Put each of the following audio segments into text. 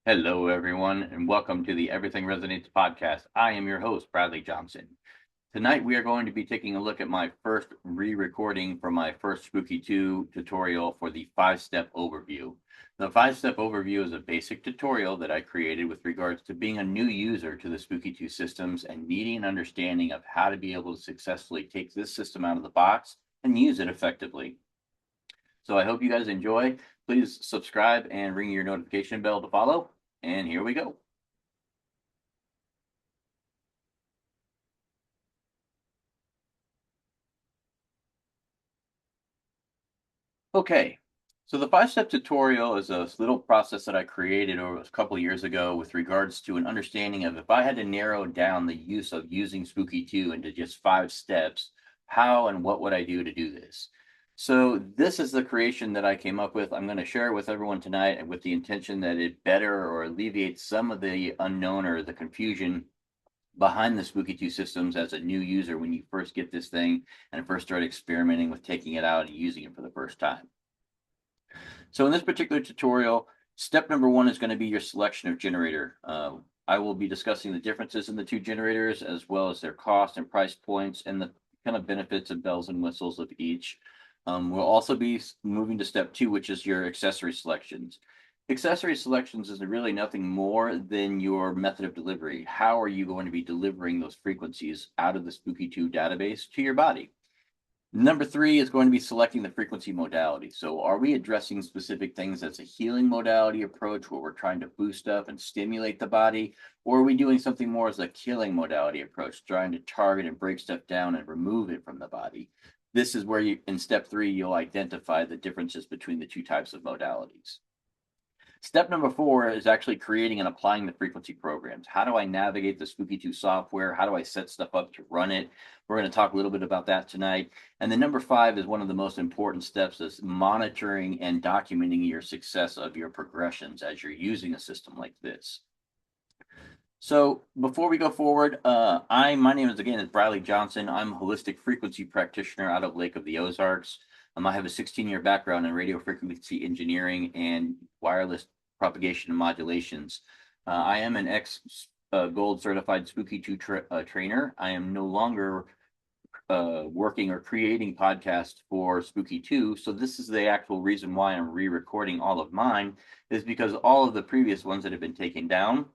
Hello, everyone, and welcome to the Everything Resonates podcast. I am your host, Bradley Johnson. Tonight, we are going to be taking a look at my first re-recording from my first Spooky2 tutorial for the 5-step overview. The 5-step overview is a basic tutorial that I created with regards to being a new user to the Spooky2 systems and needing an understanding of how to be able to successfully take this system out of the box and use it effectively. So I hope you guys enjoy. Please subscribe and ring your notification bell to follow. And here we go. Okay, so the 5-step tutorial is a little process that I created over a couple of years ago with regards to an understanding of if I had to narrow down the use of using Spooky2 into just 5 steps, how and what would I do to do this? So this is the creation that I came up with. I'm going to share it with everyone tonight with the intention that it better or alleviates some of the unknown or the confusion behind the Spooky2 systems as a new user when you first get this thing and first start experimenting with taking it out and using it for the first time. So in this particular tutorial, step number one is going to be your selection of generator. I will be discussing the differences in the two generators as well as their cost and price points and the kind of benefits and bells and whistles of each. We'll also be moving to step two, which is your accessory selections. Accessory selections is really nothing more than your method of delivery. How are you going to be delivering those frequencies out of the Spooky2 database to your body? Number three is going to be selecting the frequency modality. So are we addressing specific things as a healing modality approach where we're trying to boost up and stimulate the body? Or are we doing something more as a killing modality approach, trying to target and break stuff down and remove it from the body? This is where in step three, you'll identify the differences between the two types of modalities. Step number four is actually creating and applying the frequency programs. How do I navigate the Spooky2 software? How do I set stuff up to run it? We're going to talk a little bit about that tonight. And then number five is one of the most important steps is monitoring and documenting your success of your progressions as you're using a system like this. So before we go forward, my name is Bradley Johnson. I'm a holistic frequency practitioner out of Lake of the Ozarks. I have a 16-year background in radio frequency engineering and wireless propagation and modulations. I am an ex-gold certified Spooky2 trainer. I am no longer working or creating podcasts for Spooky2. So this is the actual reason why I'm re-recording all of mine, is because all of the previous ones that have been taken down,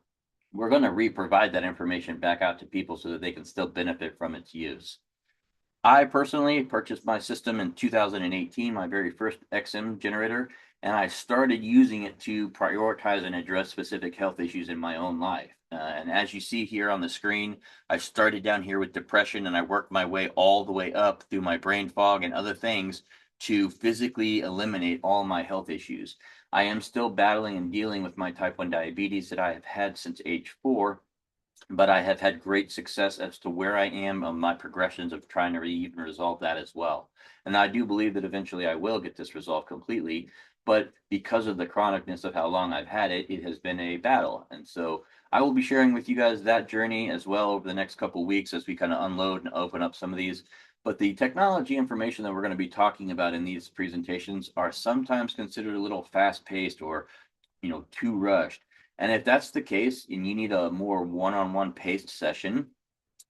we're going to re-provide that information back out to people so that they can still benefit from its use. I personally purchased my system in 2018, my very first XM generator, and I started using it to prioritize and address specific health issues in my own life. And as you see here on the screen, I started down here with depression and I worked my way all the way up through my brain fog and other things to physically eliminate all my health issues. I am still battling and dealing with my type 1 diabetes that I have had since age 4, but I have had great success as to where I am on my progressions of trying to even resolve that as well. And I do believe that eventually I will get this resolved completely, but because of the chronicness of how long I've had it, it has been a battle. And so I will be sharing with you guys that journey as well over the next couple of weeks as we kind of unload and open up some of these. But the technology information that we're going to be talking about in these presentations are sometimes considered a little fast-paced or, too rushed. And if that's the case and you need a more one-on-one paced session,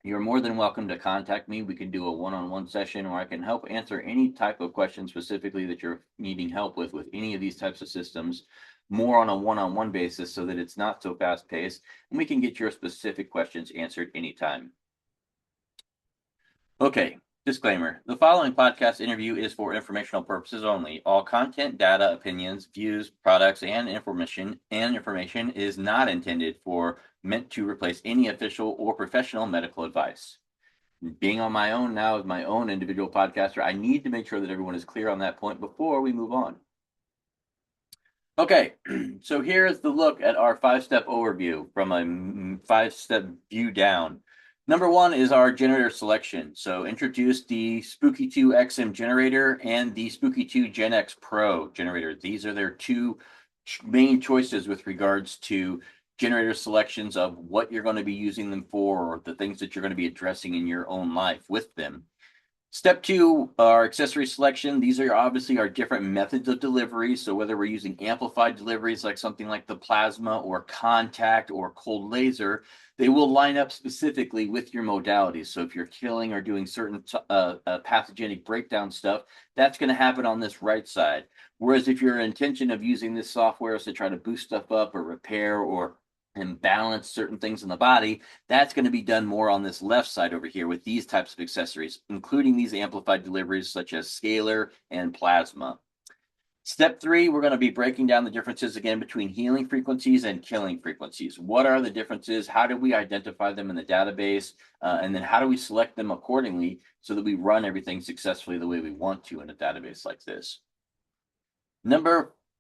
you're more than welcome to contact me. We can do a one-on-one session or I can help answer any type of question specifically that you're needing help with any of these types of systems, more on a one-on-one basis so that it's not so fast-paced and we can get your specific questions answered anytime. Okay, disclaimer. The following podcast interview is for informational purposes only. All content, data, opinions, views, products, and information is not intended for meant to replace any official or professional medical advice. Being on my own now as my own individual podcaster, I need to make sure that everyone is clear on that point before we move on. Okay, so here's the look at our 5-step overview from a 5-step view down. Number one is our generator selection. So introduce the Spooky2 XM generator and the Spooky2 Gen X Pro generator. These are their two main choices with regards to generator selections of what you're going to be using them for or the things that you're going to be addressing in your own life with them. Step two, our accessory selection. These are obviously our different methods of delivery. So whether we're using amplified deliveries like something like the plasma or contact or cold laser, they will line up specifically with your modalities. So if you're killing or doing certain pathogenic breakdown stuff, that's going to happen on this right side. Whereas if your intention of using this software is to try to boost stuff up or repair or and balance certain things in the body, that's going to be done more on this left side over here with these types of accessories, including these amplified deliveries such as scalar and plasma. Step three, we're going to be breaking down the differences again between healing frequencies and killing frequencies. What are the differences? How do we identify them in the database? And then how do we select them accordingly so that we run everything successfully the way we want to in a database like this?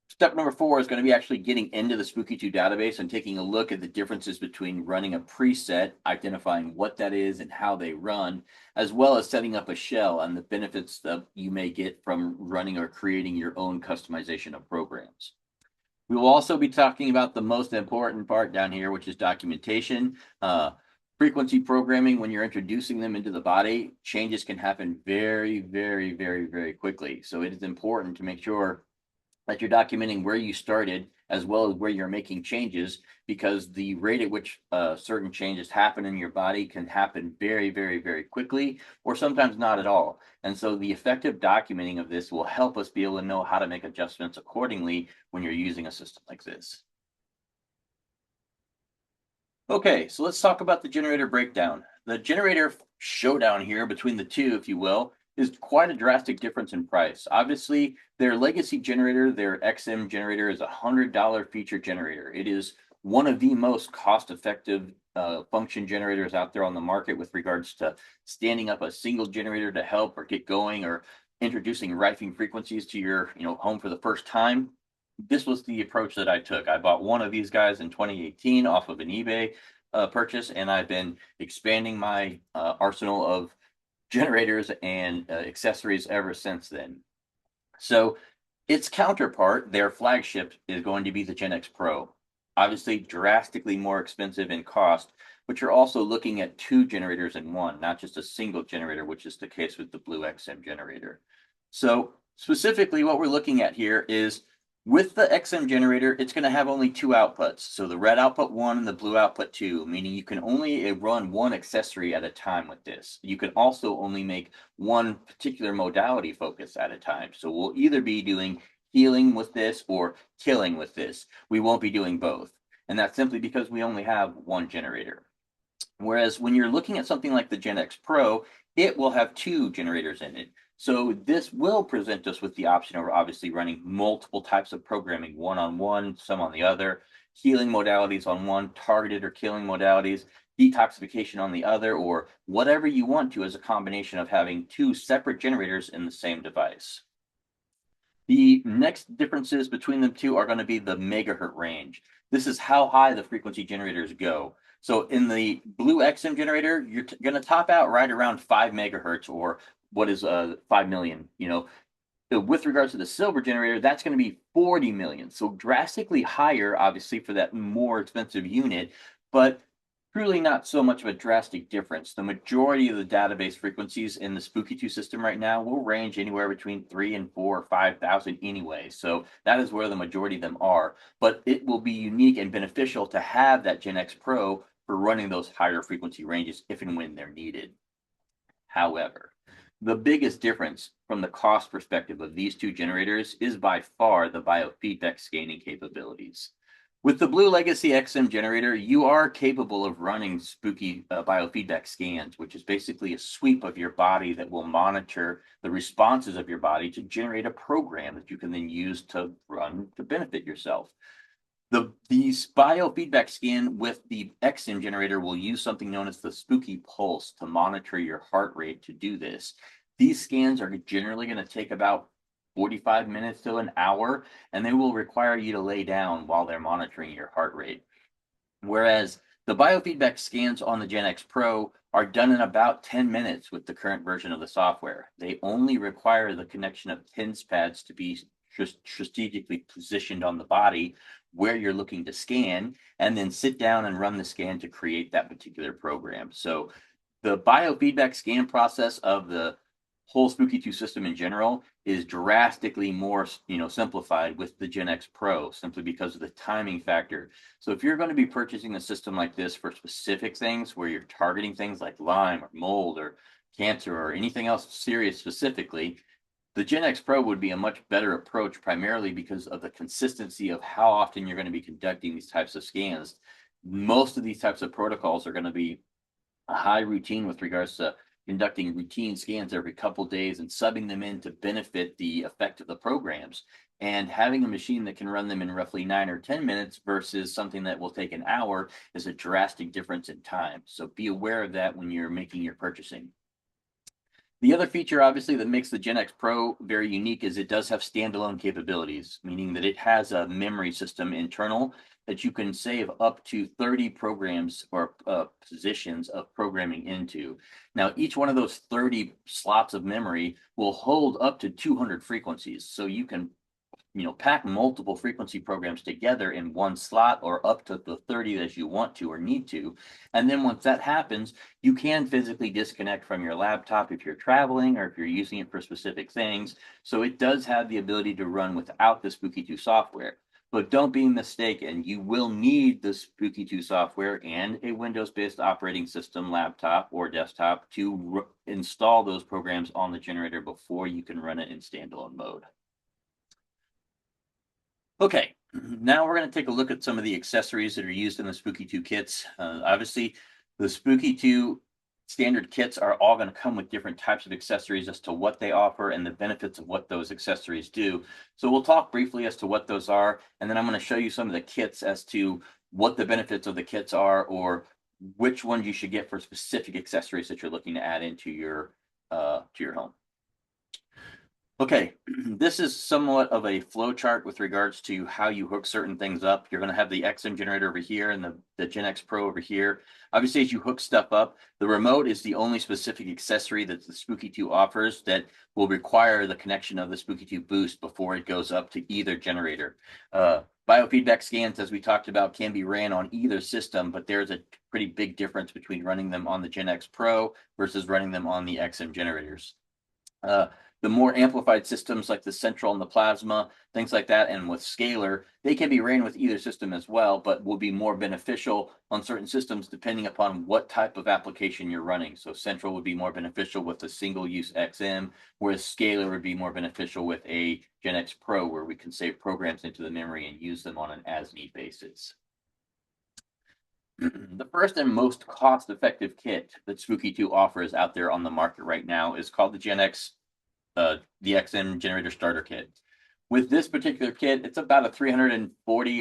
Step number four is going to be actually getting into the Spooky2 database and taking a look at the differences between running a preset, identifying what that is and how they run, as well as setting up a shell and the benefits that you may get from running or creating your own customization of programs. We will also be talking about the most important part down here, which is documentation. Frequency programming, when you're introducing them into the body, changes can happen very, very, very, very quickly. So it is important to make sure that you're documenting where you started as well as where you're making changes, because the rate at which certain changes happen in your body can happen very, very, very quickly, or sometimes not at all. And so the effective documenting of this will help us be able to know how to make adjustments accordingly when you're using a system like this. Okay, so let's talk about the generator breakdown. The generator showdown here between the two, if you will, is quite a drastic difference in price. Obviously, their legacy generator, their XM generator, is a $100 feature generator. It is one of the most cost-effective function generators out there on the market with regards to standing up a single generator to help or get going or introducing rifing frequencies to your home for the first time. This was the approach that I took. I bought one of these guys in 2018 off of an eBay purchase, and I've been expanding my arsenal of generators and accessories ever since then. So its counterpart, their flagship, is going to be the Gen X Pro. Obviously, drastically more expensive in cost, but you're also looking at two generators in one, not just a single generator, which is the case with the Blue XM generator. So specifically, what we're looking at here is with the XM generator, it's going to have only two outputs. So the red output 1 and the blue output 2, meaning you can only run one accessory at a time with this. You can also only make one particular modality focus at a time. So we'll either be doing healing with this or killing with this. We won't be doing both. And that's simply because we only have one generator. Whereas when you're looking at something like the Gen X Pro, it will have two generators in it. So this will present us with the option of obviously running multiple types of programming, one on one, some on the other, healing modalities on one, targeted or killing modalities, detoxification on the other, or whatever you want to as a combination of having two separate generators in the same device. The next differences between them two are going to be the megahertz range. This is how high the frequency generators go. So in the Blue XM generator, you're going to top out right around 5 megahertz, or what is 5 million, with regards to the silver generator, that's going to be 40 million. So drastically higher, obviously, for that more expensive unit, but truly not so much of a drastic difference. The majority of the database frequencies in the Spooky2 system right now will range anywhere between 3 and 4 or 5,000 anyway. So that is where the majority of them are. But it will be unique and beneficial to have that Gen X Pro for running those higher frequency ranges if and when they're needed. However, the biggest difference from the cost perspective of these two generators is by far the biofeedback scanning capabilities. With the Blue Legacy XM generator, you are capable of running spooky biofeedback scans, which is basically a sweep of your body that will monitor the responses of your body to generate a program that you can then use to run to benefit yourself. These biofeedback scan with the XM generator will use something known as the Spooky Pulse to monitor your heart rate to do this. These scans are generally going to take about 45 minutes to an hour, and they will require you to lay down while they're monitoring your heart rate. Whereas the biofeedback scans on the Gen X Pro are done in about 10 minutes with the current version of the software. They only require the connection of TENS pads to be strategically positioned on the body where you're looking to scan, and then sit down and run the scan to create that particular program. So the biofeedback scan process of the whole Spooky2 system in general is drastically more, simplified with the Gen X Pro, simply because of the timing factor. So if you're going to be purchasing a system like this for specific things where you're targeting things like Lyme or mold or cancer or anything else serious specifically, the Gen X Pro would be a much better approach, primarily because of the consistency of how often you're going to be conducting these types of scans. Most of these types of protocols are going to be a high routine with regards to conducting routine scans every couple days and subbing them in to benefit the effect of the programs. And having a machine that can run them in roughly 9 or 10 minutes versus something that will take an hour is a drastic difference in time. So be aware of that when you're making your purchasing. The other feature, obviously, that makes the Gen X Pro very unique is it does have standalone capabilities, meaning that it has a memory system internal that you can save up to 30 programs or positions of programming into. Now, each one of those 30 slots of memory will hold up to 200 frequencies. So you can pack multiple frequency programs together in one slot, or up to the 30 as you want to or need to. And then once that happens, you can physically disconnect from your laptop if you're traveling or if you're using it for specific things. So it does have the ability to run without the Spooky2 software. But don't be mistaken, you will need the Spooky2 software and a Windows-based operating system, laptop or desktop, to install those programs on the generator before you can run it in standalone mode. Okay, now we're going to take a look at some of the accessories that are used in the Spooky2 kits. Obviously, the Spooky2 standard kits are all going to come with different types of accessories as to what they offer and the benefits of what those accessories do. So we'll talk briefly as to what those are, and then I'm going to show you some of the kits as to what the benefits of the kits are, or which ones you should get for specific accessories that you're looking to add into your home. Okay, this is somewhat of a flow chart with regards to how you hook certain things up. You're going to have the XM generator over here and the Gen X Pro over here. Obviously, as you hook stuff up, the remote is the only specific accessory that the Spooky2 offers that will require the connection of the Spooky2 boost before it goes up to either generator. Biofeedback scans, as we talked about, can be ran on either system, but there's a pretty big difference between running them on the Gen X Pro versus running them on the XM generators. The more amplified systems like the Central and the Plasma, things like that, and with Scalar, they can be ran with either system as well, but will be more beneficial on certain systems depending upon what type of application you're running. So Central would be more beneficial with a single-use XM, whereas Scalar would be more beneficial with a Gen X Pro, where we can save programs into the memory and use them on an as-need basis. The first and most cost-effective kit that Spooky2 offers out there on the market right now is called the Gen X the XM generator starter kit. With this particular kit, it's about a $340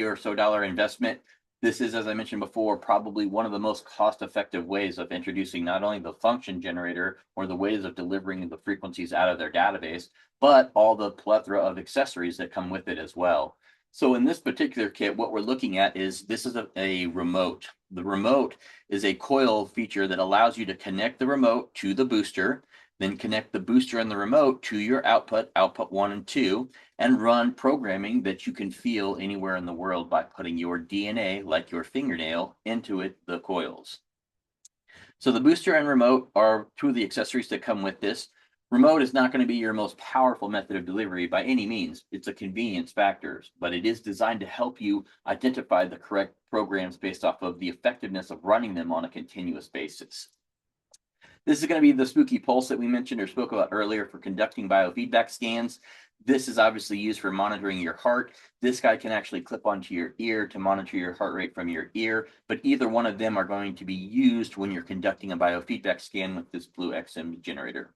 or so investment. This is, as I mentioned before, probably one of the most cost-effective ways of introducing not only the function generator or the ways of delivering the frequencies out of their database, but all the plethora of accessories that come with it as well. So in this particular kit, what we're looking at is this is a remote. The remote is a coil feature that allows you to connect the remote to the booster, then connect the booster and the remote to your output 1 and 2, and run programming that you can feel anywhere in the world by putting your DNA, like your fingernail, into the coils. So the booster and remote are two of the accessories that come with this. Remote is not going to be your most powerful method of delivery by any means. It's a convenience factor, but it is designed to help you identify the correct programs based off of the effectiveness of running them on a continuous basis. This is going to be the Spooky Pulse that we mentioned or spoke about earlier for conducting biofeedback scans. This is obviously used for monitoring your heart. This guy can actually clip onto your ear to monitor your heart rate from your ear, but either one of them are going to be used when you're conducting a biofeedback scan with this Blue XM generator.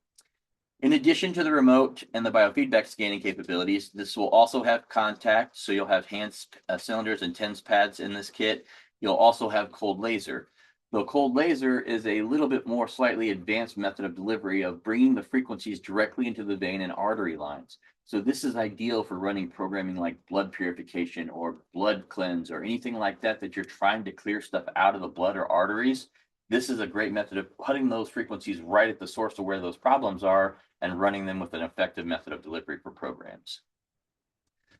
In addition to the remote and the biofeedback scanning capabilities, this will also have contact, so you'll have hand cylinders and TENS pads in this kit. You'll also have cold laser. The cold laser is a little bit more slightly advanced method of delivery of bringing the frequencies directly into the vein and artery lines. So this is ideal for running programming like blood purification or blood cleanse or anything like that that you're trying to clear stuff out of the blood or arteries. This is a great method of putting those frequencies right at the source of where those problems are and running them with an effective method of delivery for programs.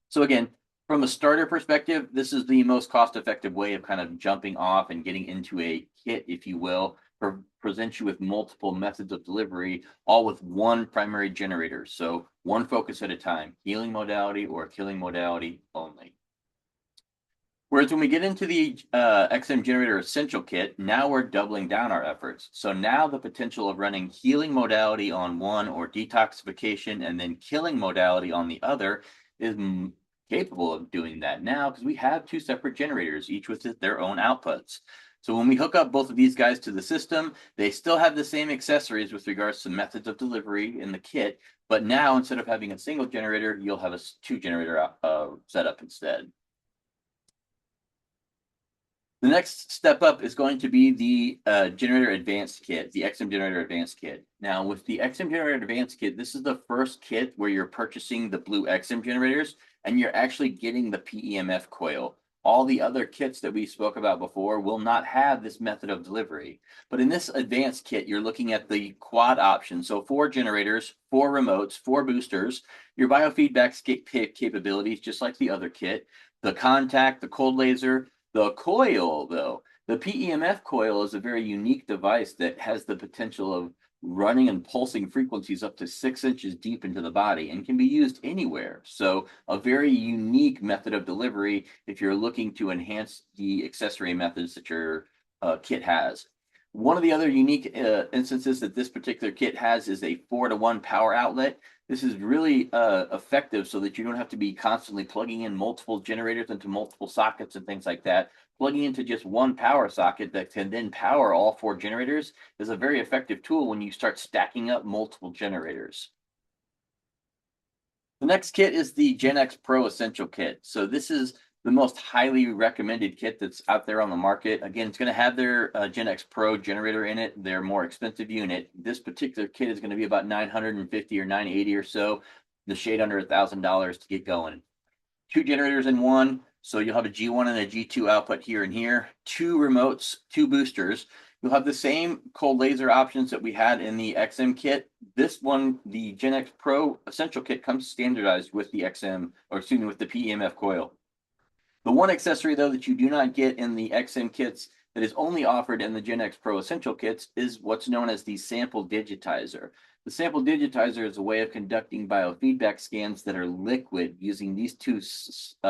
So again, from a starter perspective, this is the most cost-effective way of kind of jumping off and getting into a kit, if you will, present you with multiple methods of delivery, all with one primary generator. So one focus at a time, healing modality or killing modality only. Whereas when we get into the XM Generator Essential Kit, now we're doubling down our efforts. So now the potential of running healing modality on one or detoxification and then killing modality on the other is capable of doing that now because we have two separate generators, each with their own outputs. So when we hook up both of these guys to the system, they still have the same accessories with regards to methods of delivery in the kit, but now instead of having a single generator, you'll have a two generator setup instead. The next step up is going to be the Generator Advanced Kit, the XM Generator Advanced Kit. Now, with the XM Generator Advanced Kit, this is the first kit where you're purchasing the blue XM generators and you're actually getting the PEMF coil. All the other kits that we spoke about before will not have this method of delivery. But in this advanced kit, you're looking at the quad option. So 4 generators, 4 remotes, 4 boosters, your biofeedback capabilities, just like the other kit, the contact, the cold laser. The coil, though, the PEMF coil is a very unique device that has the potential of running and pulsing frequencies up to 6 inches deep into the body and can be used anywhere. So a very unique method of delivery if you're looking to enhance the accessory methods that your kit has. One of the other unique instances that this particular kit has is a 4-to-1 power outlet. This is really effective so that you don't have to be constantly plugging in multiple generators into multiple sockets and things like that. Plugging into just one power socket that can then power all 4 generators is a very effective tool when you start stacking up multiple generators. The next kit is the Gen X Pro Essential Kit. So this is the most highly recommended kit that's out there on the market. Again, it's going to have their Gen X Pro generator in it, their more expensive unit. This particular kit is going to be about $950 or $980 or so, the shade under $1,000 to get going. 2 generators in one, so you'll have a G1 and a G2 output here and here, 2 remotes, 2 boosters. You'll have the same cold laser options that we had in the XM kit. This one, the Gen X Pro Essential Kit, comes standardized with the XM, or excuse me, with the PEMF coil. The one accessory, though, that you do not get in the XM kits that is only offered in the Gen X Pro Essential Kits is what's known as the sample digitizer. The sample digitizer is a way of conducting biofeedback scans that are liquid using these 2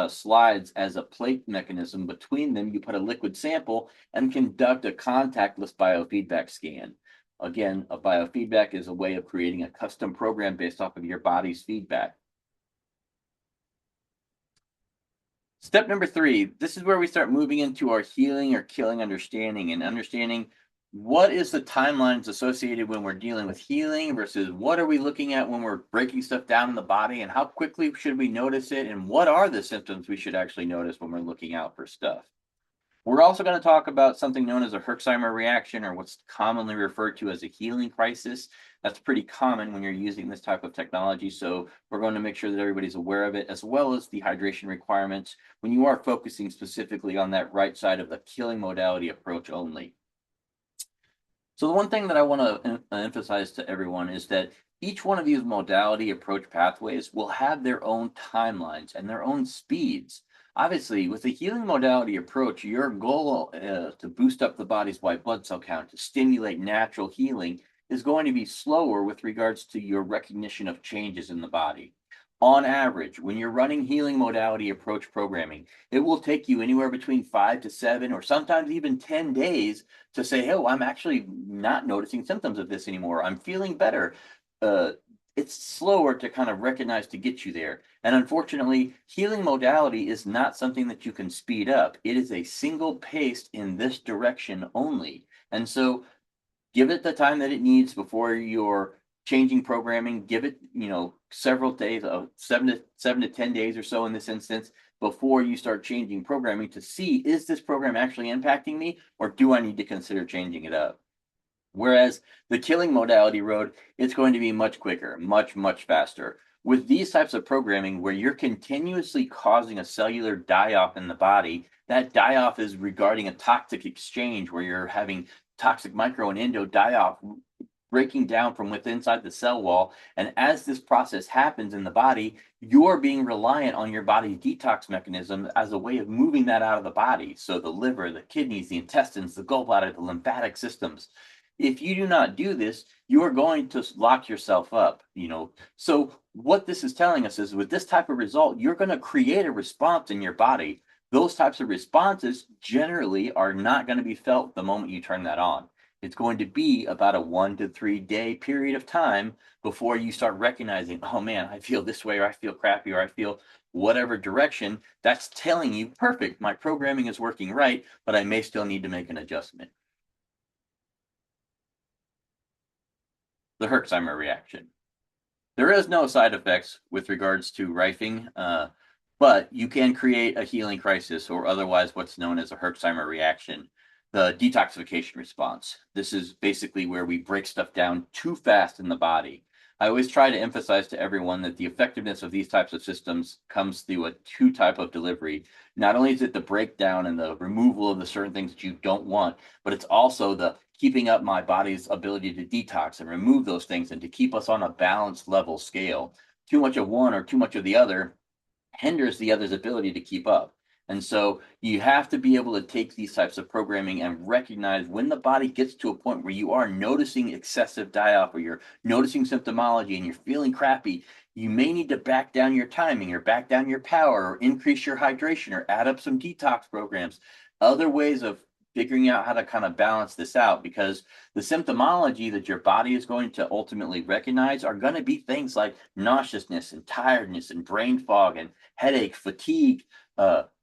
slides as a plate mechanism. Between them, you put a liquid sample and conduct a contactless biofeedback scan. Again, a biofeedback is a way of creating a custom program based off of your body's feedback. Step number 3, this is where we start moving into our healing or killing understanding and understanding what is the timelines associated when we're dealing with healing versus what are we looking at when we're breaking stuff down in the body and how quickly should we notice it and what are the symptoms we should actually notice when we're looking out for stuff. We're also going to talk about something known as a Herxheimer reaction, or what's commonly referred to as a healing crisis. That's pretty common when you're using this type of technology, so we're going to make sure that everybody's aware of it, as well as the hydration requirements when you are focusing specifically on that right side of the killing modality approach only. So the one thing that I want to emphasize to everyone is that each one of these modality approach pathways will have their own timelines and their own speeds. Obviously, with the healing modality approach, your goal to boost up the body's white blood cell count, to stimulate natural healing, is going to be slower with regards to your recognition of changes in the body. On average, when you're running healing modality approach programming, it will take you anywhere between 5 to 7 or sometimes even 10 days to say, oh, I'm actually not noticing symptoms of this anymore. I'm feeling better. It's slower to kind of recognize to get you there. And unfortunately, healing modality is not something that you can speed up. It is a single pace in this direction only. And so give it the time that it needs before you're changing programming. Give it, several days, 7 to 10 days or so in this instance, before you start changing programming to see, is this program actually impacting me or do I need to consider changing it up? Whereas the killing modality road, it's going to be much quicker, much, much faster. With these types of programming where you're continuously causing a cellular die-off in the body, that die-off is regarding a toxic exchange where you're having toxic micro and endo die-off breaking down from within inside the cell wall. And as this process happens in the body, you're being reliant on your body's detox mechanism as a way of moving that out of the body. So the liver, the kidneys, the intestines, the gallbladder, the lymphatic systems. If you do not do this, you are going to lock yourself up, So what this is telling us is with this type of result, you're going to create a response in your body. Those types of responses generally are not going to be felt the moment you turn that on. It's going to be about a 1 to 3 day period of time before you start recognizing, oh man, I feel this way, or I feel crappy, or I feel whatever direction. That's telling you, perfect, my programming is working right, but I may still need to make an adjustment. The Herxheimer reaction. There is no side effects with regards to rifing, but you can create a healing crisis, or otherwise what's known as a Herxheimer reaction, the detoxification response. This is basically where we break stuff down too fast in the body. I always try to emphasize to everyone that the effectiveness of these types of systems comes through a two type of delivery. Not only is it the breakdown and the removal of the certain things that you don't want, but it's also the keeping up my body's ability to detox and remove those things and to keep us on a balanced level scale. Too much of one or too much of the other hinders the other's ability to keep up. And so you have to be able to take these types of programming and recognize when the body gets to a point where you are noticing excessive die-off, or you're noticing symptomology and you're feeling crappy. You may need to back down your timing, or back down your power, or increase your hydration, or add up some detox programs, other ways of figuring out how to kind of balance this out, because the symptomology that your body is going to ultimately recognize are going to be things like nauseousness and tiredness and brain fog and headache, fatigue,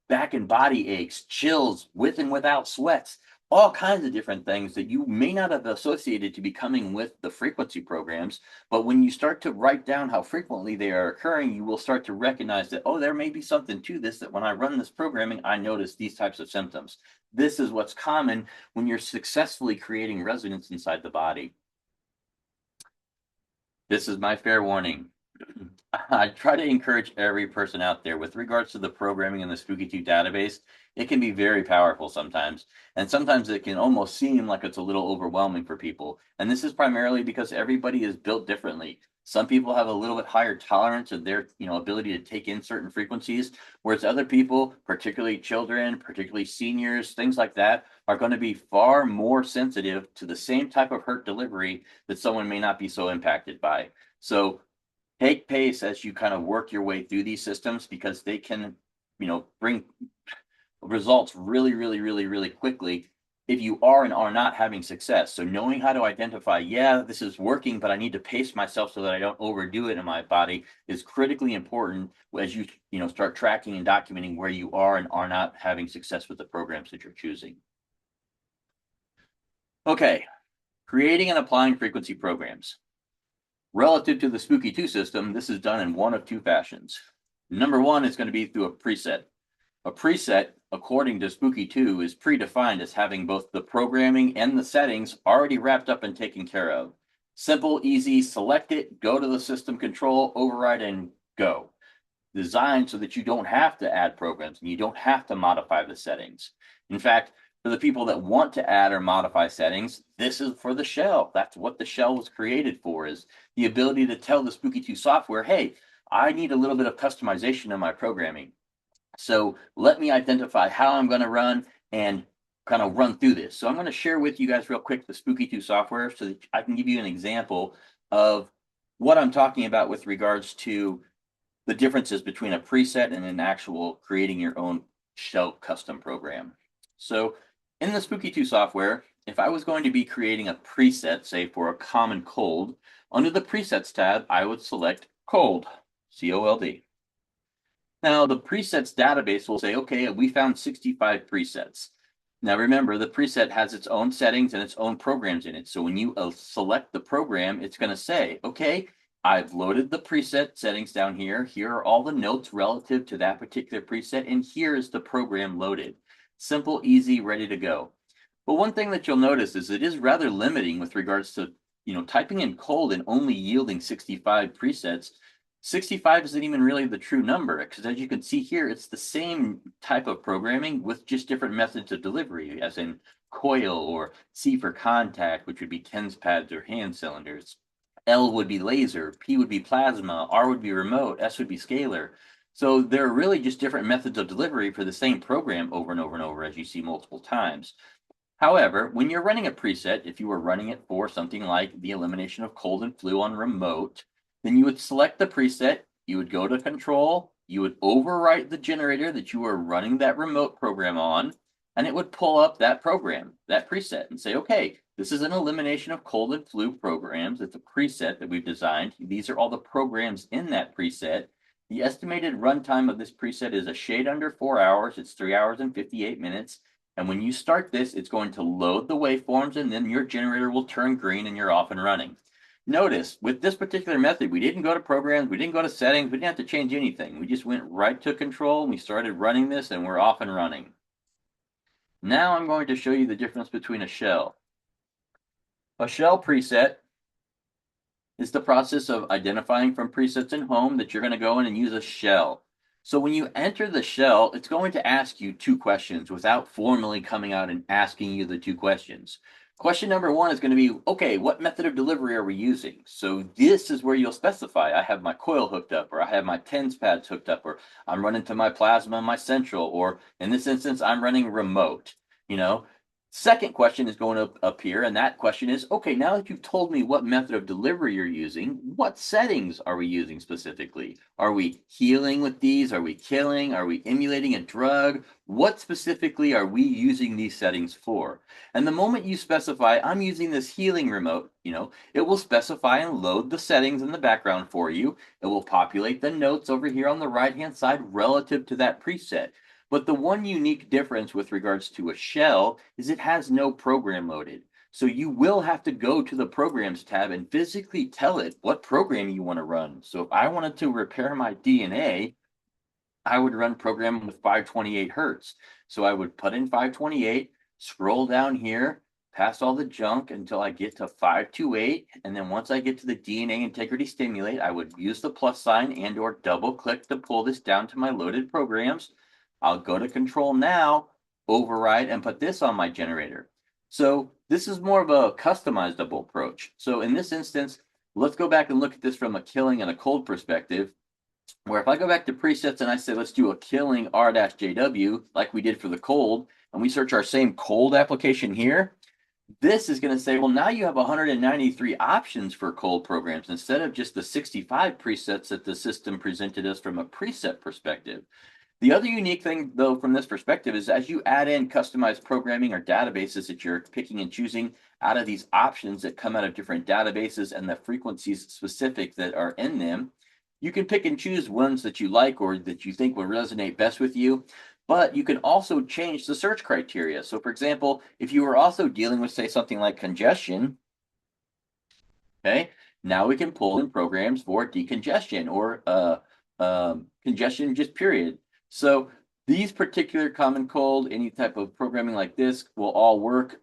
back and body aches, chills, with and without sweats, all kinds of different things that you may not have associated to be coming with the frequency programs. But when you start to write down how frequently they are occurring, you will start to recognize that, oh, there may be something to this, that when I run this programming, I notice these types of symptoms. This is what's common when you're successfully creating resonance inside the body. This is my fair warning. I try to encourage every person out there with regards to the programming in the Spooky2 database. It can be very powerful sometimes, and sometimes it can almost seem like it's a little overwhelming for people. And this is primarily because everybody is built differently. Some people have a little bit higher tolerance of their, ability to take in certain frequencies, whereas other people, particularly children, particularly seniors, things like that, are going to be far more sensitive to the same type of hurt delivery that someone may not be so impacted by. So take pace as you kind of work your way through these systems, because they can, bring results really, really, really, really quickly if you are and are not having success. So knowing how to identify, yeah, this is working, but I need to pace myself so that I don't overdo it in my body, is critically important as you, start tracking and documenting where you are and are not having success with the programs that you're choosing. Okay, creating and applying frequency programs. Relative to the Spooky2 system, this is done in one of two fashions. Number one is going to be through a preset. A preset, according to Spooky2, is predefined as having both the programming and the settings already wrapped up and taken care of. Simple, easy, select it, go to the system control, override, and go. Designed so that you don't have to add programs and you don't have to modify the settings. In fact, for the people that want to add or modify settings, this is for the shell. That's what the shell was created for, is the ability to tell the Spooky2 software, hey, I need a little bit of customization in my programming. So let me identify how I'm going to run and kind of run through this. So I'm going to share with you guys real quick the Spooky2 software so that I can give you an example of what I'm talking about with regards to the differences between a preset and an actual creating your own shell custom program. So in the Spooky2 software, if I was going to be creating a preset, say for a common cold, under the presets tab, I would select cold, C-O-L-D. Now the presets database will say, okay, we found 65 presets. Now remember, the preset has its own settings and its own programs in it. So when you select the program, it's going to say, okay, I've loaded the preset settings down here. Here are all the notes relative to that particular preset, and here is the program loaded. Simple, easy, ready to go. But one thing that you'll notice is it is rather limiting with regards to, typing in cold and only yielding 65 presets. 65 isn't even really the true number, because as you can see here, it's the same type of programming with just different methods of delivery, as in coil, or C for contact, which would be TENS pads or hand cylinders. L would be laser, P would be plasma, R would be remote, S would be scalar. So there are really just different methods of delivery for the same program over and over and over, as you see multiple times. However, when you're running a preset, if you were running it for something like the elimination of cold and flu on remote, then you would select the preset, you would go to control, you would overwrite the generator that you were running that remote program on, and it would pull up that program, that preset, and say, okay, this is an elimination of cold and flu programs. It's a preset that we've designed. These are all the programs in that preset. The estimated runtime of this preset is a shade under 4 hours. It's 3 hours and 58 minutes. And when you start this, it's going to load the waveforms and then your generator will turn green and you're off and running. Notice, with this particular method, we didn't go to programs, we didn't go to settings, we didn't have to change anything. We just went right to control and we started running this and we're off and running. Now I'm going to show you the difference between a shell. A shell preset is the process of identifying from presets in home that you're going to go in and use a shell. So when you enter the shell, it's going to ask you 2 questions without formally coming out and asking you the 2 questions. Question number 1 is going to be, okay, what method of delivery are we using? So this is where you'll specify, I have my coil hooked up, or I have my TENS pads hooked up, or I'm running to my plasma and my central, or in this instance, I'm running remote. Second question is going to appear, and that question is, okay, now that you've told me what method of delivery you're using, what settings are we using specifically? Are we healing with these? Are we killing? Are we emulating a drug? What specifically are we using these settings for? And the moment you specify, I'm using this healing remote, it will specify and load the settings in the background for you. It will populate the notes over here on the right-hand side relative to that preset. But the one unique difference with regards to a shell is it has no program loaded. So you will have to go to the programs tab and physically tell it what program you want to run. So if I wanted to repair my DNA, I would run program with 528 hertz. So I would put in 528, scroll down here, past all the junk until I get to 528. And then once I get to the DNA integrity stimulate, I would use the plus sign and or double click to pull this down to my loaded programs. I'll go to control now, override, and put this on my generator. So this is more of a customizable approach. So in this instance, let's go back and look at this from a killing and a cold perspective, where if I go back to presets and I say, let's do a killing R-JW like we did for the cold, and we search our same cold application here, this is going to say, well, now you have 193 options for cold programs instead of just the 65 presets that the system presented us from a preset perspective. The other unique thing, though, from this perspective is as you add in customized programming or databases that you're picking and choosing out of these options that come out of different databases and the frequencies specific that are in them, you can pick and choose ones that you like or that you think will resonate best with you. But you can also change the search criteria. So, for example, if you were also dealing with, say, something like congestion, okay, now we can pull in programs for decongestion or congestion just period. So these particular common cold, any type of programming like this will all work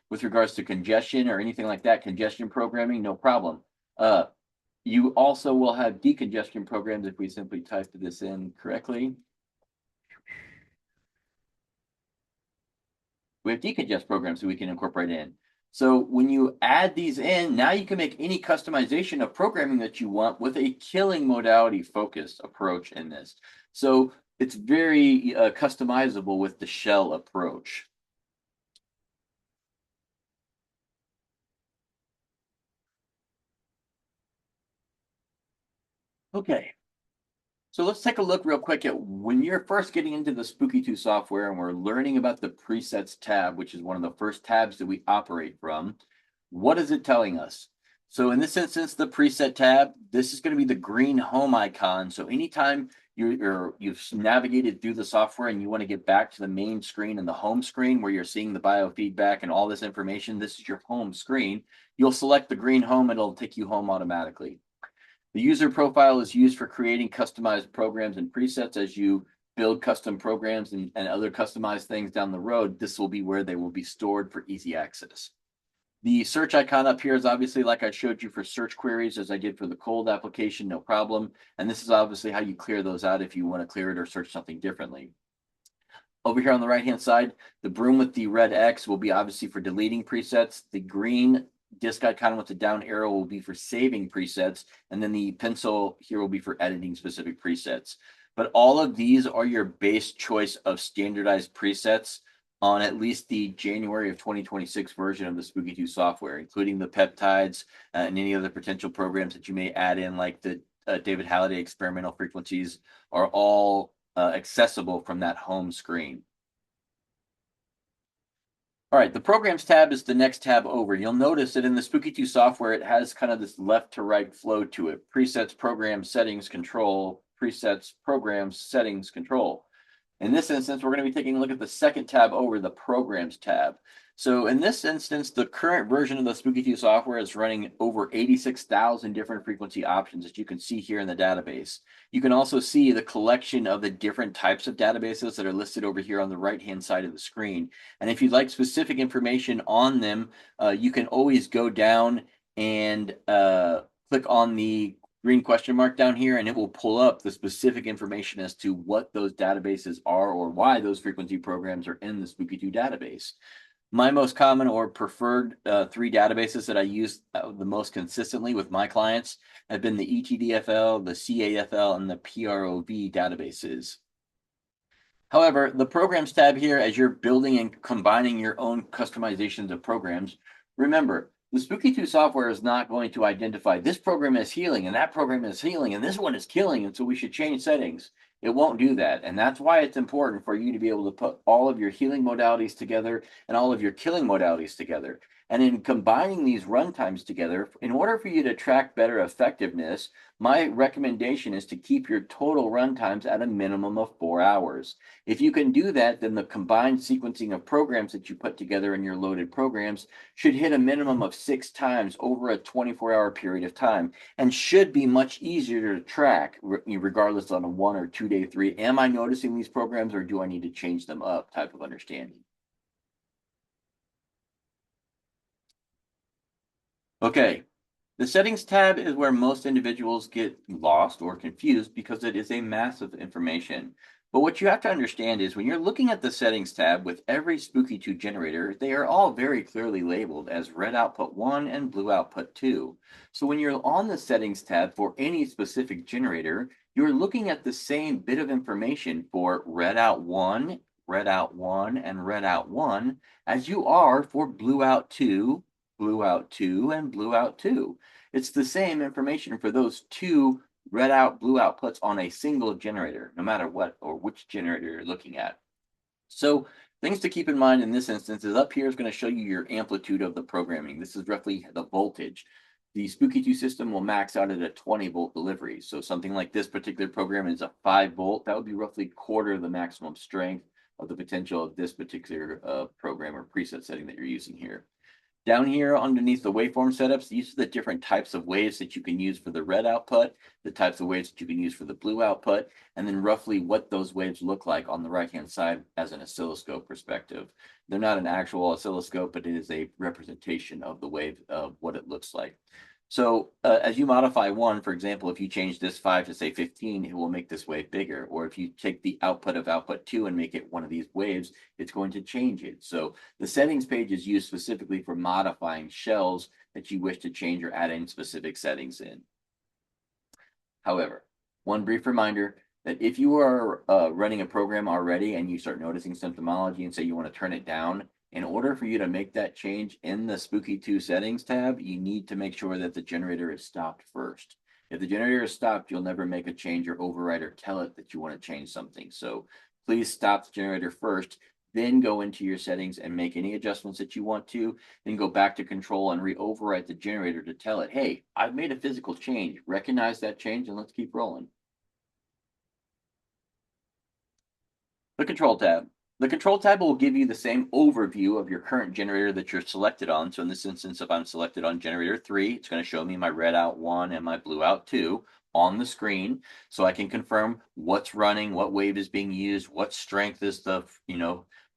with regards to congestion or anything like that, congestion programming, no problem. You also will have decongestion programs if we simply type this in correctly. We have decongest programs that we can incorporate in. So when you add these in, now you can make any customization of programming that you want with a killing modality focused approach in this. So it's very customizable with the shell approach. Okay, so let's take a look real quick at when you're first getting into the Spooky2 software and we're learning about the presets tab, which is one of the first tabs that we operate from. What is it telling us? So in this instance, the preset tab, this is going to be the green home icon. So anytime you've navigated through the software and you want to get back to the main screen and the home screen where you're seeing the biofeedback and all this information, this is your home screen. You'll select the green home and it'll take you home automatically. The user profile is used for creating customized programs and presets. As you build custom programs and other customized things down the road, this will be where they will be stored for easy access. The search icon up here is obviously like I showed you for search queries as I did for the cold application, no problem. And this is obviously how you clear those out if you want to clear it or search something differently. Over here on the right-hand side, the broom with the red X will be obviously for deleting presets. The green disk icon with the down arrow will be for saving presets. And then the pencil here will be for editing specific presets. But all of these are your base choice of standardized presets on at least the January of 2026 version of the Spooky2 software, including the peptides and any other potential programs that you may add in, like the David Halliday experimental frequencies, are all accessible from that home screen. All right, the Programs tab is the next tab over. You'll notice that in the Spooky2 software, it has kind of this left to right flow to it. Presets, Programs, Settings, Control, Presets, Programs, Settings, Control. In this instance, we're going to be taking a look at the second tab over, the Programs tab. So in this instance, the current version of the Spooky2 software is running over 86,000 different frequency options that you can see here in the database. You can also see the collection of the different types of databases that are listed over here on the right-hand side of the screen. And if you'd like specific information on them, you can always go down and click on the green question mark down here, and it will pull up the specific information as to what those databases are or why those frequency programs are in the Spooky2 database. My most common or preferred three databases that I use the most consistently with my clients have been the ETDFL, the CAFL, and the PROV databases. However, the Programs tab here, as you're building and combining your own customizations of programs, remember, the Spooky2 software is not going to identify this program is healing and that program is healing and this one is killing, and so we should change settings. It won't do that. And that's why it's important for you to be able to put all of your healing modalities together and all of your killing modalities together. And in combining these runtimes together, in order for you to track better effectiveness, my recommendation is to keep your total runtimes at a minimum of 4 hours. If you can do that, then the combined sequencing of programs that you put together in your loaded programs should hit a minimum of 6 times over a 24-hour period of time, and should be much easier to track, regardless on a 1 or 2 day 3. Am I noticing these programs or do I need to change them up type of understanding? Okay, the Settings tab is where most individuals get lost or confused because it is a massive information. But what you have to understand is when you're looking at the Settings tab with every Spooky2 generator, they are all very clearly labeled as red output 1 and blue output 2. So when you're on the Settings tab for any specific generator, you're looking at the same bit of information for red out 1, red out 1, and red out 1 as you are for blue out 2, blue out 2, and blue out 2. It's the same information for those two red out, blue outputs on a single generator, no matter what or which generator you're looking at. So things to keep in mind in this instance is up here is going to show you your amplitude of the programming. This is roughly the voltage. The Spooky2 system will max out at a 20-volt delivery. So something like this particular program is a 5-volt. That would be roughly quarter of the maximum strength of the potential of this particular program or preset setting that you're using here. Down here underneath the waveform setups, these are the different types of waves that you can use for the red output, the types of waves that you can use for the blue output, and then roughly what those waves look like on the right-hand side as an oscilloscope perspective. They're not an actual oscilloscope, but it is a representation of the wave of what it looks like. So as you modify one, for example, if you change this 5 to say 15, it will make this wave bigger. Or if you take the output of output 2 and make it one of these waves, it's going to change it. So the settings page is used specifically for modifying shells that you wish to change or add in specific settings in. However, one brief reminder that if you are running a program already and you start noticing symptomology and say you want to turn it down, in order for you to make that change in the Spooky2 settings tab, you need to make sure that the generator is stopped first. If the generator is stopped, you'll never make a change or override or tell it that you want to change something. So please stop the generator first, then go into your settings and make any adjustments that you want to, then go back to control and re-override the generator to tell it, hey, I've made a physical change. Recognize that change and let's keep rolling. The Control tab. The Control tab will give you the same overview of your current generator that you're selected on. So in this instance, if I'm selected on generator 3, it's going to show me my red out 1 and my blue out 2 on the screen. So I can confirm what's running, what wave is being used, what strength is the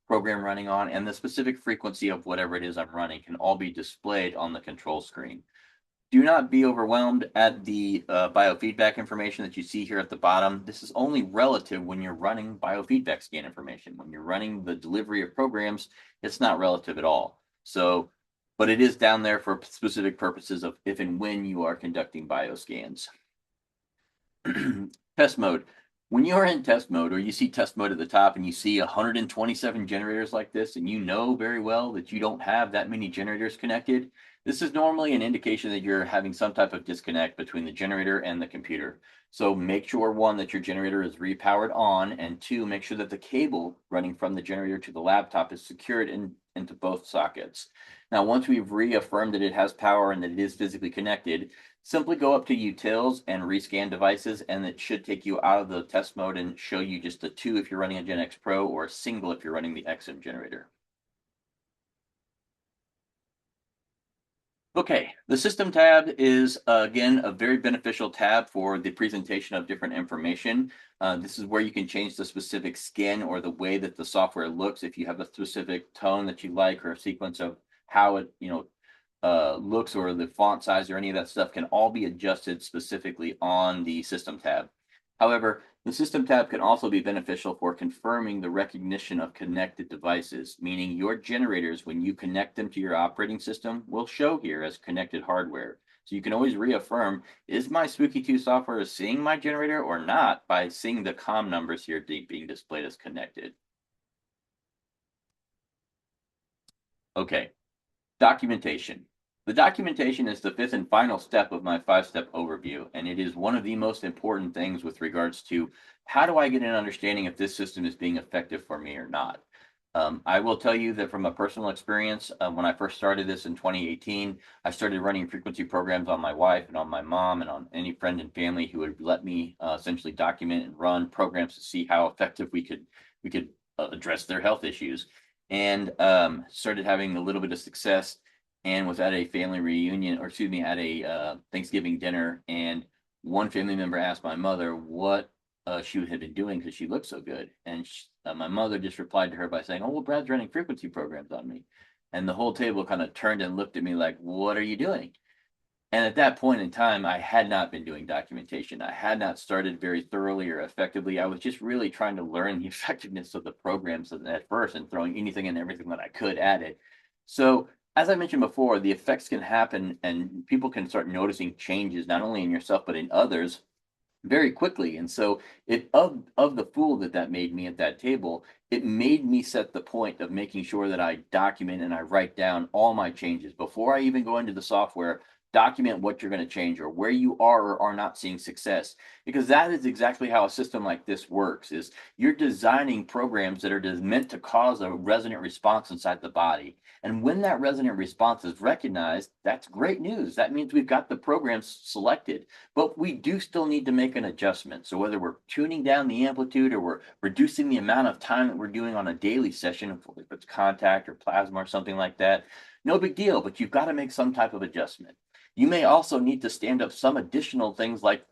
program running on, and the specific frequency of whatever it is I'm running can all be displayed on the control screen. Do not be overwhelmed at the biofeedback information that you see here at the bottom. This is only relative when you're running biofeedback scan information. When you're running the delivery of programs, it's not relative at all. So, but it is down there for specific purposes of if and when you are conducting bioscans. Test mode. When you're in test mode or you see test mode at the top and you see 127 generators like this, and you know very well that you don't have that many generators connected, this is normally an indication that you're having some type of disconnect between the generator and the computer. So make sure, one, that your generator is repowered on, and two, make sure that the cable running from the generator to the laptop is secured into both sockets. Now, once we've reaffirmed that it has power and that it is physically connected, simply go up to utils and rescan devices, and it should take you out of the test mode and show you just a 2 if you're running a Gen X Pro, or a single if you're running the XM generator. Okay, the system tab is again a very beneficial tab for the presentation of different information. This is where you can change the specific skin or the way that the software looks. If you have a specific tone that you like, or a sequence of how it looks, or the font size, or any of that stuff, can all be adjusted specifically on the system tab. However, the system tab can also be beneficial for confirming the recognition of connected devices, meaning your generators, when you connect them to your operating system, will show here as connected hardware. So you can always reaffirm, is my Spooky2 software seeing my generator or not, by seeing the COM numbers here being displayed as connected. Okay, documentation. The documentation is the fifth and final step of my 5-step overview, and it is one of the most important things with regards to how do I get an understanding if this system is being effective for me or not. I will tell you that from a personal experience, when I first started this in 2018, I started running frequency programs on my wife and on my mom and on any friend and family who would let me essentially document and run programs to see how effective we could address their health issues, and started having a little bit of success, and was at a family reunion, or excuse me, at a Thanksgiving dinner, and one family member asked my mother what she had been doing because she looked so good, and my mother just replied to her by saying, "Oh, well, Brad's running frequency programs on me," and the whole table kind of turned and looked at me like, "What are you doing?" And at that point in time, I had not been doing documentation. I had not started very thoroughly or effectively. I was just really trying to learn the effectiveness of the programs at first, and throwing anything and everything that I could at it. So, as I mentioned before, the effects can happen, and people can start noticing changes not only in yourself but in others very quickly. And so, it of the fool that made me at that table, it made me set the point of making sure that I document and I write down all my changes before I even go into the software. Document what you're going to change, or where you are or are not seeing success, because that is exactly how a system like this works. Is you're designing programs that are meant to cause a resonant response inside the body, and when that resonant response is recognized, that's great news. That means we've got the programs selected, but we do still need to make an adjustment. So whether we're tuning down the amplitude, or we're reducing the amount of time that we're doing on a daily session, if it's contact or plasma or something like that, no big deal, but you've got to make some type of adjustment. You may also need to stand up some additional things, like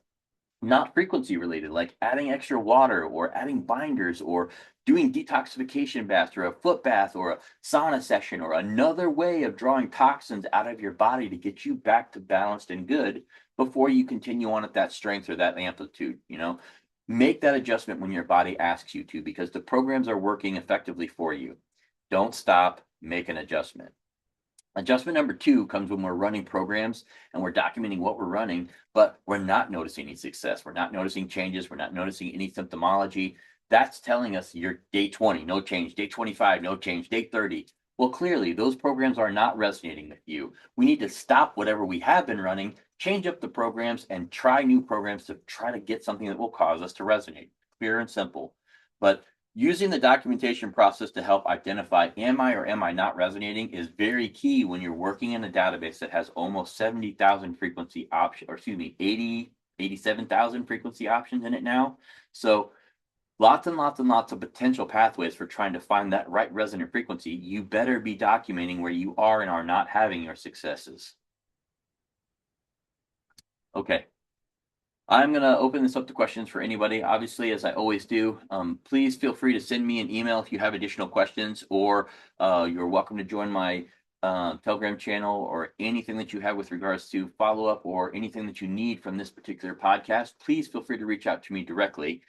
not frequency related, like adding extra water, or adding binders, or doing detoxification baths, or a foot bath, or a sauna session, or another way of drawing toxins out of your body to get you back to balanced and good before you continue on at that strength or that amplitude. Make that adjustment when your body asks you to, because the programs are working effectively for you. Don't stop, make an adjustment. Adjustment number 2 comes when we're running programs and we're documenting what we're running, but we're not noticing any success. We're not noticing changes. We're not noticing any symptomology. That's telling us you're day 20, no change. Day 25, no change. Day 30. Well, clearly, those programs are not resonating with you. We need to stop whatever we have been running, change up the programs, and try new programs to try to get something that will cause us to resonate. Clear and simple. But using the documentation process to help identify, am I or am I not resonating, is very key when you're working in a database that has almost 70,000 frequency options, or excuse me, 87,000 frequency options in it now. So lots and lots and lots of potential pathways for trying to find that right resonant frequency. You better be documenting where you are and are not having your successes. Okay. I'm going to open this up to questions for anybody. Obviously, as I always do, please feel free to send me an email if you have additional questions, or you're welcome to join my Telegram channel, or anything that you have with regards to follow up, or anything that you need from this particular podcast. Please feel free to reach out to me directly.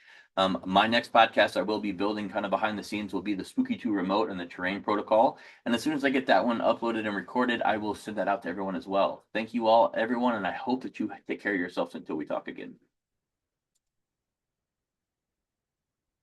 My next podcast I will be building kind of behind the scenes will be the Spooky2 remote and the terrain protocol. And as soon as I get that one uploaded and recorded, I will send that out to everyone as well. Thank you all, everyone, and I hope that you take care of yourselves until we talk again.